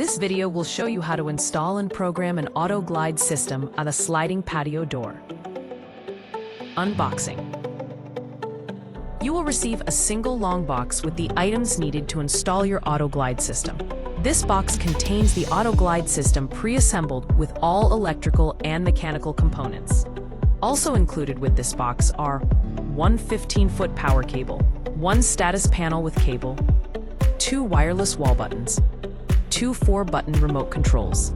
This video will show you how to install and program an AutoGlide system on a sliding patio door. Unboxing. You will receive a single long box with the items needed to install your AutoGlide system. This box contains the AutoGlide system pre-assembled with all electrical and mechanical components. Also included with this box are one 15-foot power cable, one status panel with cable, 2 wireless wall buttons, 2 4-button remote controls,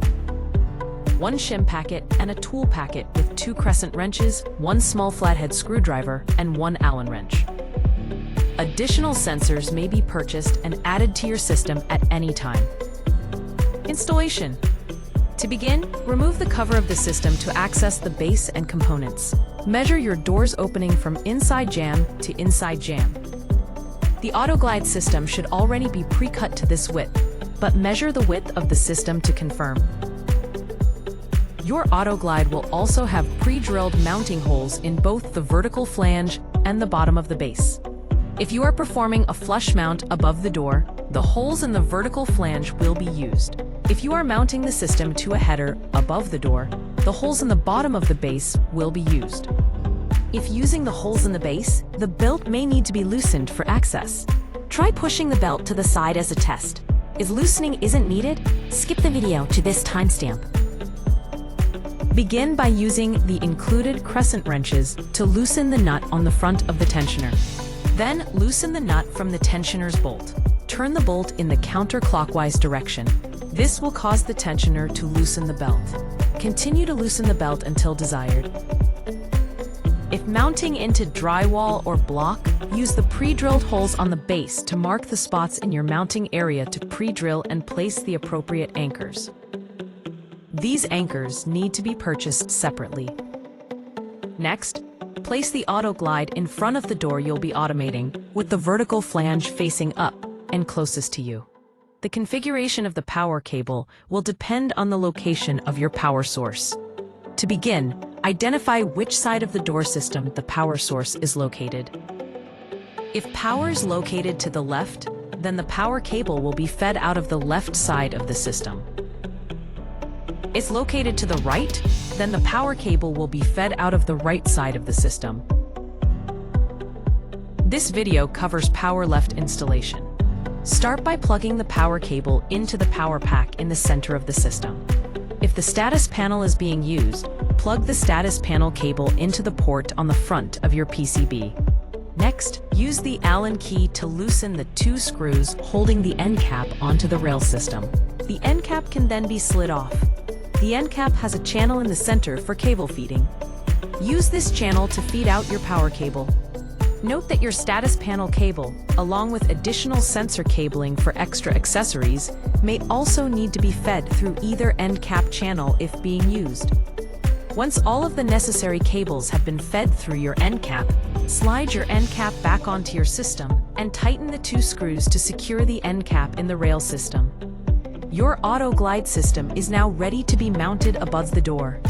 1 shim packet and a tool packet with 2 crescent wrenches, 1 small flathead screwdriver, and 1 Allen wrench. Additional sensors may be purchased and added to your system at any time. Installation. To begin, remove the cover of the system to access the base and components. Measure your door's opening from inside jamb to inside jamb. The AutoGlide system should already be pre-cut to this width, but measure the width of the system to confirm. Your AutoGlide will also have pre-drilled mounting holes in both the vertical flange and the bottom of the base. If you are performing a flush mount above the door, the holes in the vertical flange will be used. If you are mounting the system to a header above the door, the holes in the bottom of the base will be used. If using the holes in the base, the belt may need to be loosened for access. Try pushing the belt to the side as a test. If loosening isn't needed, skip the video to this timestamp. Begin by using the included crescent wrenches to loosen the nut on the front of the tensioner. Then loosen the nut from the tensioner's bolt. Turn the bolt in the counterclockwise direction. This will cause the tensioner to loosen the belt. Continue to loosen the belt until desired. If mounting into drywall or block, use the pre-drilled holes on the base to mark the spots in your mounting area to pre-drill and place the appropriate anchors. These anchors need to be purchased separately. Next, place the AutoGlide in front of the door you'll be automating, with the vertical flange facing up and closest to you. The configuration of the power cable will depend on the location of your power source. To begin, identify which side of the door system the power source is located. If power is located to the left, then the power cable will be fed out of the left side of the system. If located to the right, then the power cable will be fed out of the right side of the system. This video covers power left installation. Start by plugging the power cable into the power pack in the center of the system. If the status panel is being used, plug the status panel cable into the port on the front of your PCB. Next, use the Allen key to loosen the 2 screws holding the end cap onto the rail system. The end cap can then be slid off. The end cap has a channel in the center for cable feeding. Use this channel to feed out your power cable. Note that your status panel cable, along with additional sensor cabling for extra accessories, may also need to be fed through either end cap channel if being used. Once all of the necessary cables have been fed through your end cap, slide your end cap back onto your system and tighten the 2 screws to secure the end cap in the rail system. Your AutoGlide system is now ready to be mounted above the door.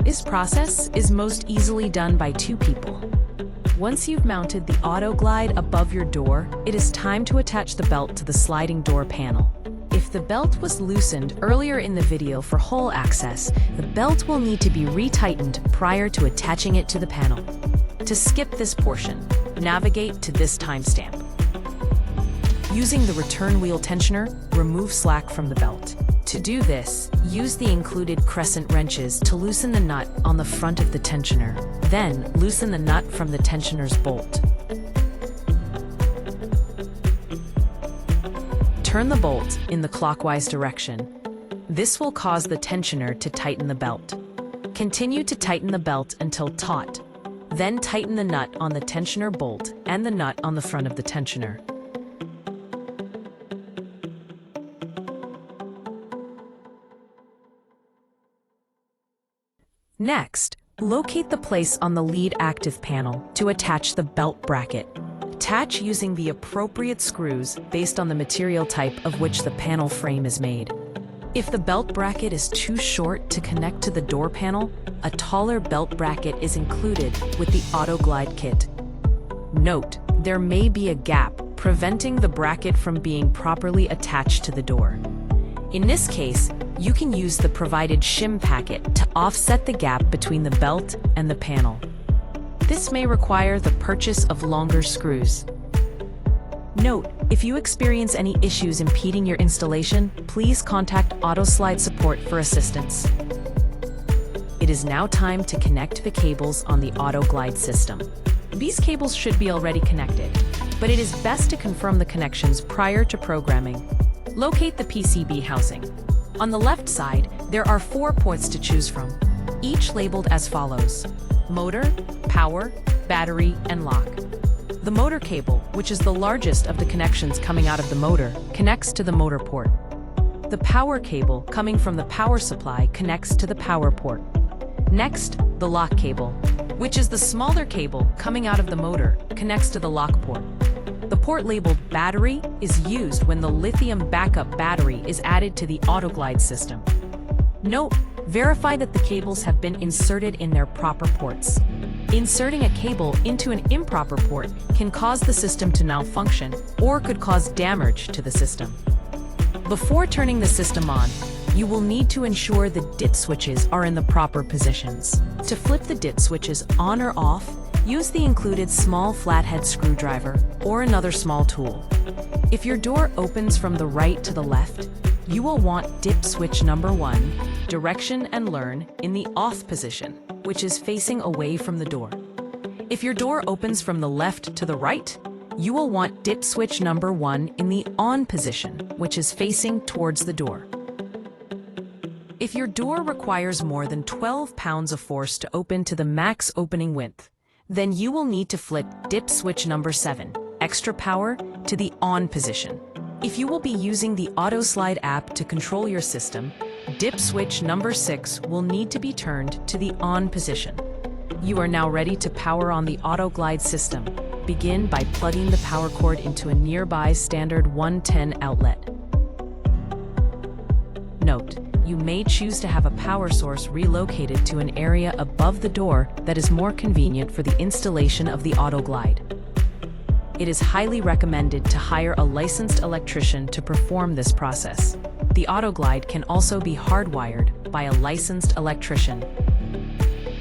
This process is most easily done by 2 people. Once you've mounted the AutoGlide above your door, it is time to attach the belt to the sliding door panel. If the belt was loosened earlier in the video for hole access, the belt will need to be retightened prior to attaching it to the panel. To skip this portion, navigate to this timestamp. Using the return wheel tensioner, remove slack from the belt. To do this, use the included crescent wrenches to loosen the nut on the front of the tensioner. Then, loosen the nut from the tensioner's bolt. Turn the bolt in the clockwise direction. This will cause the tensioner to tighten the belt. Continue to tighten the belt until taut. Then tighten the nut on the tensioner bolt and the nut on the front of the tensioner. Next, locate the place on the lead active panel to attach the belt bracket. Attach using the appropriate screws based on the material type of which the panel frame is made. If the belt bracket is too short to connect to the door panel, a taller belt bracket is included with the AutoGlide kit. Note, there may be a gap preventing the bracket from being properly attached to the door. In this case, you can use the provided shim packet to offset the gap between the belt and the panel. This may require the purchase of longer screws. Note, if you experience any issues impeding your installation, please contact AutoSlide support for assistance. It is now time to connect the cables on the AutoGlide system. These cables should be already connected, but it is best to confirm the connections prior to programming. Locate the PCB housing. On the left side, there are 4 ports to choose from, each labeled as follows: motor, power, battery, and lock. The motor cable, which is the largest of the connections coming out of the motor, connects to the motor port. The power cable, coming from the power supply, connects to the power port. Next, the lock cable, which is the smaller cable coming out of the motor, connects to the lock port. The port labeled battery is used when the lithium backup battery is added to the AutoGlide system. Note, verify that the cables have been inserted in their proper ports. Inserting a cable into an improper port can cause the system to malfunction or could cause damage to the system. Before turning the system on, you will need to ensure the DIT switches are in the proper positions. To flip the DIT switches on or off, use the included small flathead screwdriver or another small tool. If your door opens from the right to the left, you will want DIT switch number 1, direction and learn, in the off position, which is facing away from the door. If your door opens from the left to the right, you will want DIT switch number 1 in the on position, which is facing towards the door. If your door requires more than 12 pounds of force to open to the max opening width, then you will need to flip DIT switch number 7, extra power, to the on position. If you will be using the AutoSlide app to control your system, DIT switch number 6 will need to be turned to the on position. You are now ready to power on the AutoGlide system. Begin by plugging the power cord into a nearby standard 110 outlet. Note, you may choose to have a power source relocated to an area above the door that is more convenient for the installation of the AutoGlide. It is highly recommended to hire a licensed electrician to perform this process. The AutoGlide can also be hardwired by a licensed electrician.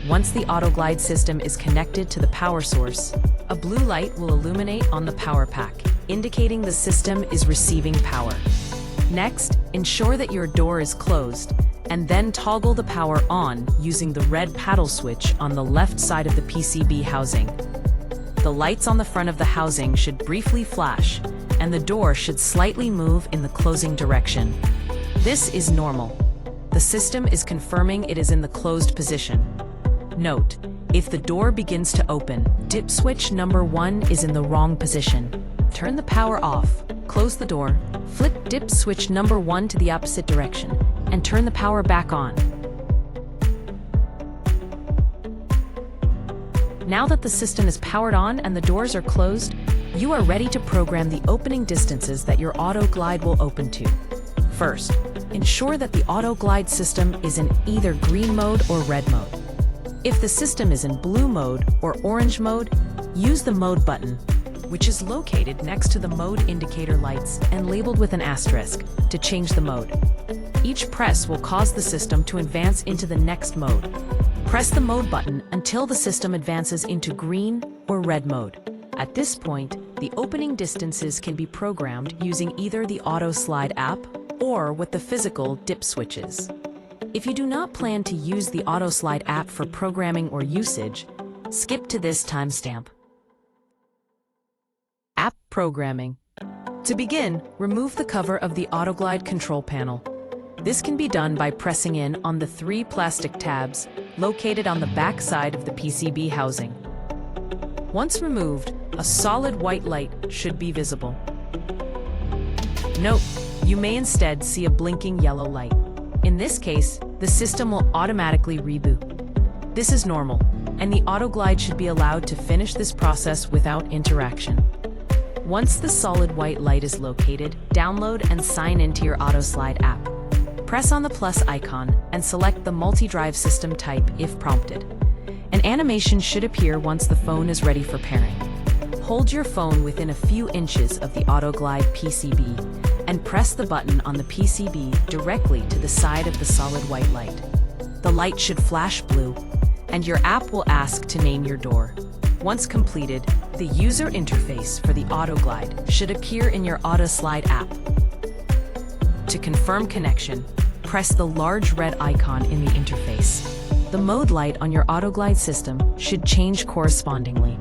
Once the AutoGlide system is connected to the power source, a blue light will illuminate on the power pack, indicating the system is receiving power. Next, ensure that your door is closed, and then toggle the power on using the red paddle switch on the left side of the PCB housing. The lights on the front of the housing should briefly flash, and the door should slightly move in the closing direction. This is normal. The system is confirming it is in the closed position. Note, if the door begins to open, DIT switch number 1 is in the wrong position. Turn the power off, close the door, flip DIT switch number 1 to the opposite direction, and turn the power back on. Now that the system is powered on and the doors are closed, you are ready to program the opening distances that your AutoGlide will open to. First, ensure that the AutoGlide system is in either green mode or red mode. If the system is in blue mode or orange mode, use the mode button, which is located next to the mode indicator lights and labeled with an asterisk, to change the mode. Each press will cause the system to advance into the next mode. Press the mode button until the system advances into green or red mode. At this point, the opening distances can be programmed using either the AutoSlide app or with the physical DIT switches. If you do not plan to use the AutoSlide app for programming or usage, skip to this timestamp. App programming. To begin, remove the cover of the AutoGlide control panel. This can be done by pressing in on the 3 plastic tabs located on the back side of the PCB housing. Once removed, a solid white light should be visible. Note, you may instead see a blinking yellow light. In this case, the system will automatically reboot. This is normal, and the AutoGlide should be allowed to finish this process without interaction. Once the solid white light is located, download and sign into your AutoSlide app. Press on the plus icon and select the multi-drive system type if prompted. An animation should appear once the phone is ready for pairing. Hold your phone within a few inches of the AutoGlide PCB and press the button on the PCB directly to the side of the solid white light. The light should flash blue, and your app will ask to name your door. Once completed, the user interface for the AutoGlide should appear in your AutoSlide app. To confirm connection, press the large red icon in the interface. The mode light on your AutoGlide system should change correspondingly.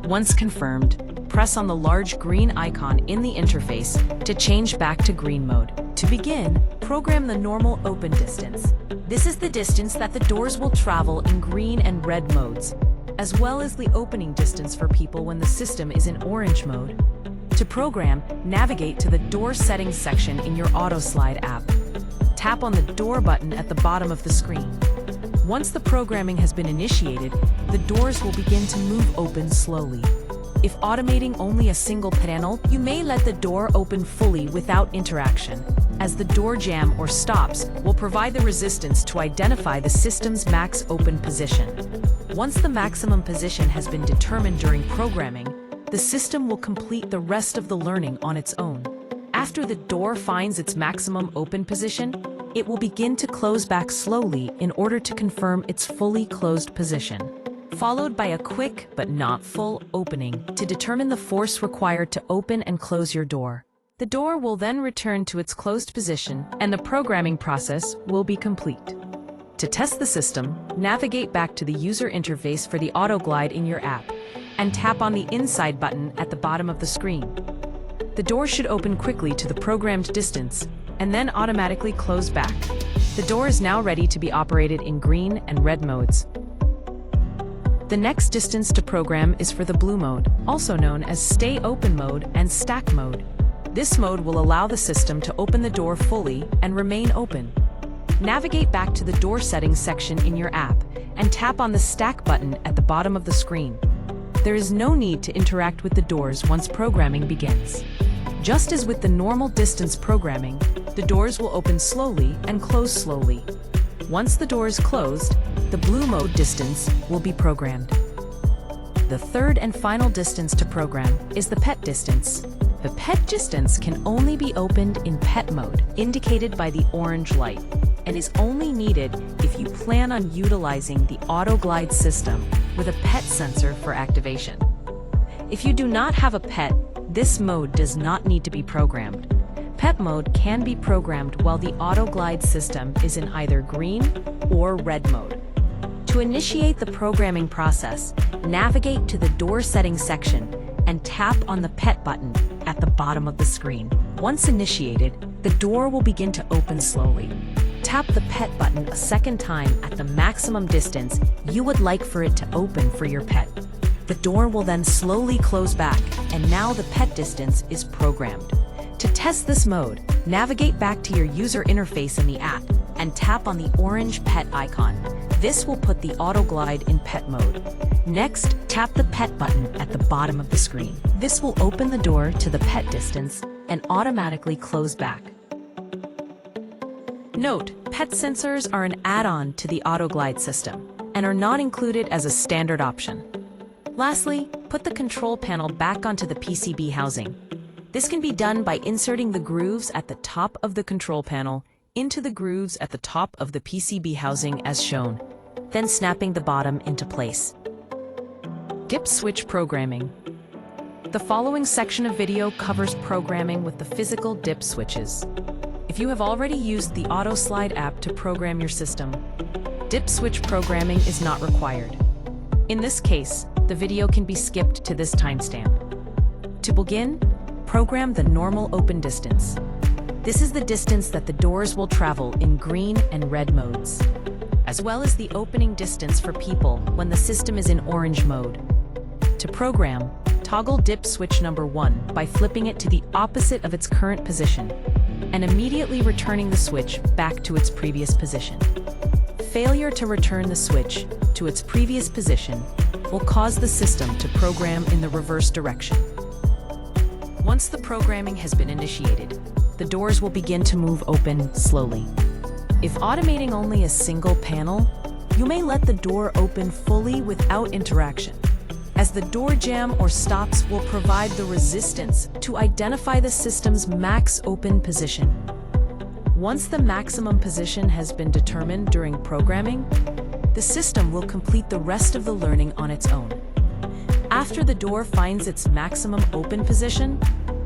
Once confirmed, press on the large green icon in the interface to change back to green mode. To begin, program the normal open distance. This is the distance that the doors will travel in green and red modes, as well as the opening distance for people when the system is in orange mode. To program, navigate to the door settings section in your AutoSlide app. Tap on the door button at the bottom of the screen. Once the programming has been initiated, the doors will begin to move open slowly. If automating only a single panel, you may let the door open fully without interaction, as the door jam or stops will provide the resistance to identify the system's max open position. Once the maximum position has been determined during programming, the system will complete the rest of the learning on its own. After the door finds its maximum open position, it will begin to close back slowly in order to confirm its fully closed position, followed by a quick but not full opening to determine the force required to open and close your door. The door will then return to its closed position and the programming process will be complete. To test the system, navigate back to the user interface for the AutoGlide in your app and tap on the inside button at the bottom of the screen. The door should open quickly to the programmed distance and then automatically close back. The door is now ready to be operated in green and red modes. The next distance to program is for the blue mode, also known as Stay Open mode and Stack mode. This mode will allow the system to open the door fully and remain open. Navigate back to the door settings section in your app and tap on the Stack button at the bottom of the screen. There is no need to interact with the doors once programming begins. Just as with the normal distance programming, the doors will open slowly and close slowly. Once the door is closed, the blue mode distance will be programmed. The third and final distance to program is the pet distance. The pet distance can only be opened in pet mode, indicated by the orange light, and is only needed if you plan on utilizing the AutoGlide system with a pet sensor for activation. If you do not have a pet, this mode does not need to be programmed. Pet mode can be programmed while the AutoGlide system is in either green or red mode. To initiate the programming process, navigate to the door settings section and tap on the pet button at the bottom of the screen. Once initiated, the door will begin to open slowly. Tap the pet button a second time at the maximum distance you would like for it to open for your pet. The door will then slowly close back, and now the pet distance is programmed. To test this mode, navigate back to your user interface in the app and tap on the orange pet icon. This will put the AutoGlide in pet mode. Next, tap the pet button at the bottom of the screen. This will open the door to the pet distance and automatically close back. Note, pet sensors are an add-on to the AutoGlide system and are not included as a standard option. Lastly, put the control panel back onto the PCB housing. This can be done by inserting the grooves at the top of the control panel into the grooves at the top of the PCB housing as shown, then snapping the bottom into place. Dip switch programming. The following section of video covers programming with the physical dip switches. If you have already used the AutoSlide app to program your system, dip switch programming is not required. In this case, the video can be skipped to this timestamp. To begin, program the normal open distance. This is the distance that the doors will travel in green and red modes, as well as the opening distance for people when the system is in orange mode. To program, toggle dip switch number 1 by flipping it to the opposite of its current position and immediately returning the switch back to its previous position. Failure to return the switch to its previous position will cause the system to program in the reverse direction. Once the programming has been initiated, the doors will begin to move open slowly. If automating only a single panel, you may let the door open fully without interaction. as the door jamb or stops will provide the resistance to identify the system's max open position. Once the maximum position has been determined during programming, the system will complete the rest of the learning on its own. After the door finds its maximum open position,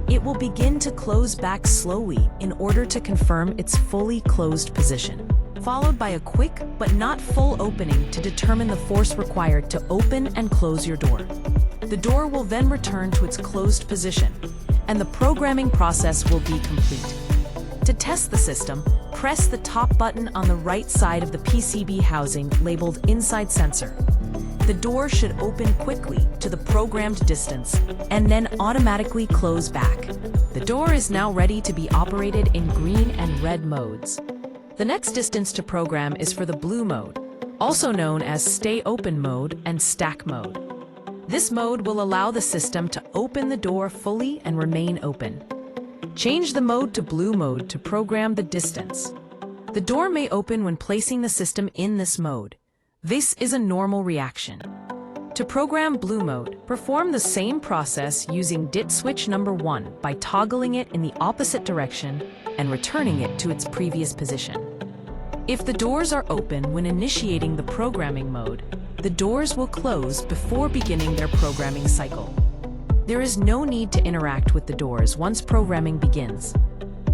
it will begin to close back slowly in order to confirm its fully closed position, followed by a quick but not full opening to determine the force required to open and close your door. The door will then return to its closed position, and the programming process will be complete. To test the system, press the top button on the right side of the PCB housing labeled Inside Sensor. The door should open quickly to the programmed distance and then automatically close back. The door is now ready to be operated in green and red modes. The next distance to program is for the blue mode, also known as Stay Open mode and Stack mode. This mode will allow the system to open the door fully and remain open. Change the mode to blue mode to program the distance. The door may open when placing the system in this mode. This is a normal reaction. To program blue mode, perform the same process using DIT switch number 1 by toggling it in the opposite direction and returning it to its previous position. If the doors are open when initiating the programming mode, the doors will close before beginning their programming cycle. There is no need to interact with the doors once programming begins.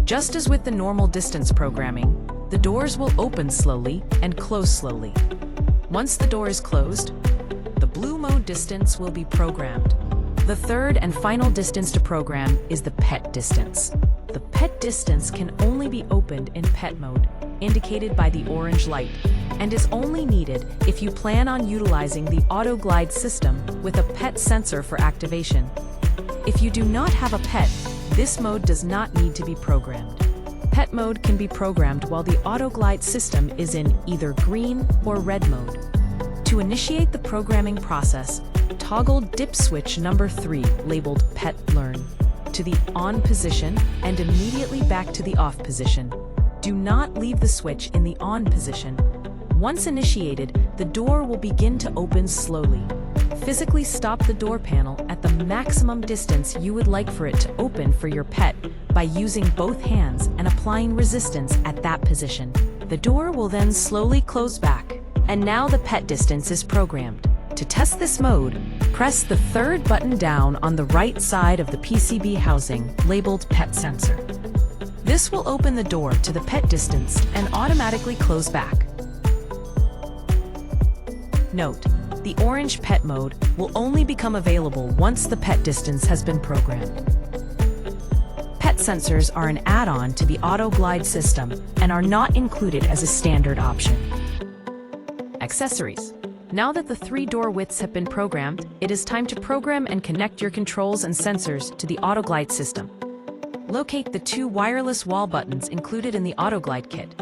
Just as with the normal distance programming, the doors will open slowly and close slowly. Once the door is closed, the blue mode distance will be programmed. The third and final distance to program is the PET distance. The PET distance can only be opened in PET mode, indicated by the orange light, and is only needed if you plan on utilizing the AutoGlide system with a PET sensor for activation. If you do not have a PET, this mode does not need to be programmed. PET mode can be programmed while the AutoGlide system is in either green or red mode. To initiate the programming process, toggle dip switch number 3 labeled PET Learn to the on position and immediately back to the off position. Do not leave the switch in the on position. Once initiated, the door will begin to open slowly. Physically stop the door panel at the maximum distance you would like for it to open for your PET by using both hands and applying resistance at that position. The door will then slowly close back, and now the PET distance is programmed. To test this mode, press the third button down on the right side of the PCB housing labeled PET Sensor. This will open the door to the PET distance and automatically close back. Note: the orange PET mode will only become available once the PET distance has been programmed. PET sensors are an add-on to the AutoGlide system and are not included as a standard option. Accessories. Now that the 3 door widths have been programmed, it is time to program and connect your controls and sensors to the AutoGlide system. Locate the 2 wireless wall buttons included in the AutoGlide kit.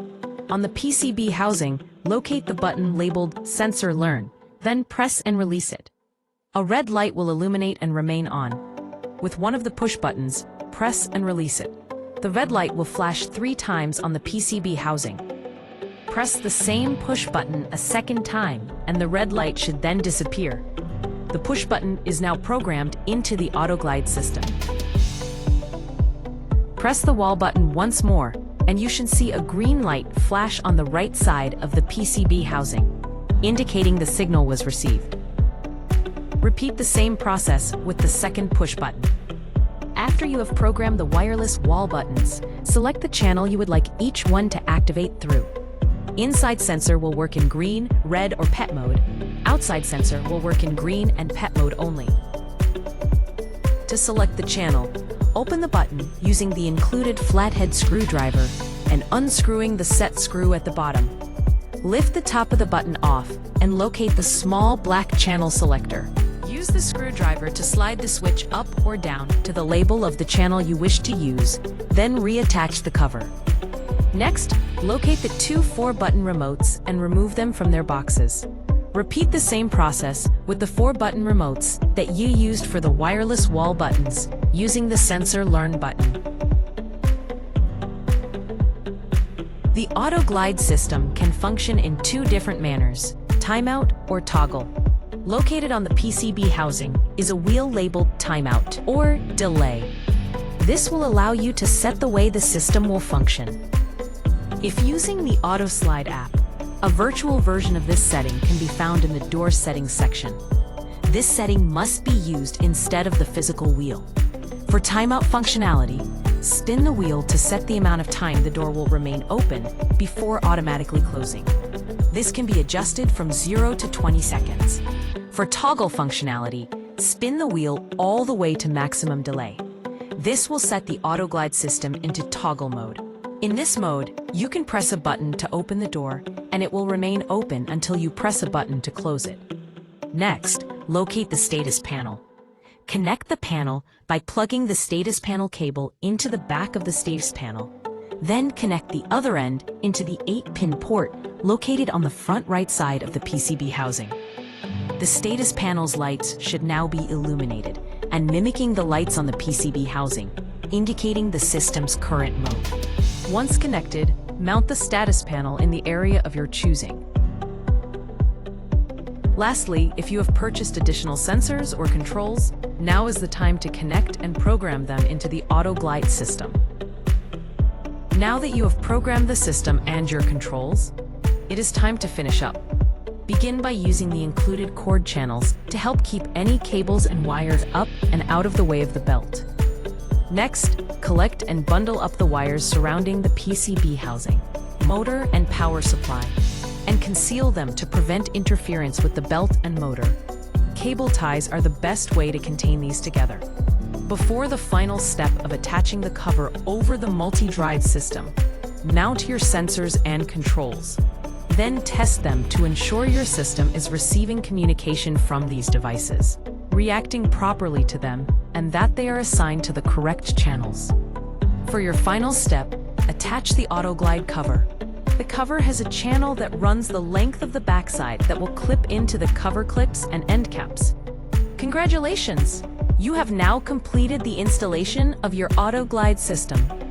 On the PCB housing, locate the button labeled Sensor Learn, then press and release it. A red light will illuminate and remain on. With one of the push buttons, press and release it. The red light will flash 3 times on the PCB housing. Press the same push button a second time, and the red light should then disappear. The push button is now programmed into the AutoGlide system. Press the wall button once more, and you should see a green light flash on the right side of the PCB housing, indicating the signal was received. Repeat the same process with the second push button. After you have programmed the wireless wall buttons, select the channel you would like each one to activate through. Inside sensor will work in green, red, or PET mode. Outside sensor will work in green and PET mode only. To select the channel, open the button using the included flathead screwdriver and unscrewing the set screw at the bottom. Lift the top of the button off and locate the small black channel selector. Use the screwdriver to slide the switch up or down to the label of the channel you wish to use, then reattach the cover. Next, locate the 2 4-button remotes and remove them from their boxes. Repeat the same process with the 4-button remotes that you used for the wireless wall buttons using the Sensor Learn button. The AutoGlide system can function in 2 different manners: timeout or toggle. Located on the PCB housing is a wheel labeled timeout or delay. This will allow you to set the way the system will function. If using the AutoSlide app, a virtual version of this setting can be found in the door settings section. This setting must be used instead of the physical wheel. For timeout functionality, spin the wheel to set the amount of time the door will remain open before automatically closing. This can be adjusted from 0 to 20 seconds. For toggle functionality, spin the wheel all the way to maximum delay. This will set the AutoGlide system into toggle mode. In this mode, you can press a button to open the door, and it will remain open until you press a button to close it. Next, locate the status panel. Connect the panel by plugging the status panel cable into the back of the status panel. Then connect the other end into the 8-pin port located on the front right side of the PCB housing. The status panel's lights should now be illuminated and mimicking the lights on the PCB housing, indicating the system's current mode. Once connected, mount the status panel in the area of your choosing. Lastly, if you have purchased additional sensors or controls, now is the time to connect and program them into the AutoGlide system. Now that you have programmed the system and your controls, it is time to finish up. Begin by using the included cord channels to help keep any cables and wires up and out of the way of the belt. Next, collect and bundle up the wires surrounding the PCB housing, motor and power supply, and conceal them to prevent interference with the belt and motor. Cable ties are the best way to contain these together. Before the final step of attaching the cover over the multi-drive system, mount your sensors and controls. Then test them to ensure your system is receiving communication from these devices, reacting properly to them, and that they are assigned to the correct channels. For your final step, attach the AutoGlide cover. The cover has a channel that runs the length of the backside that will clip into the cover clips and end caps. Congratulations! You have now completed the installation of your AutoGlide system.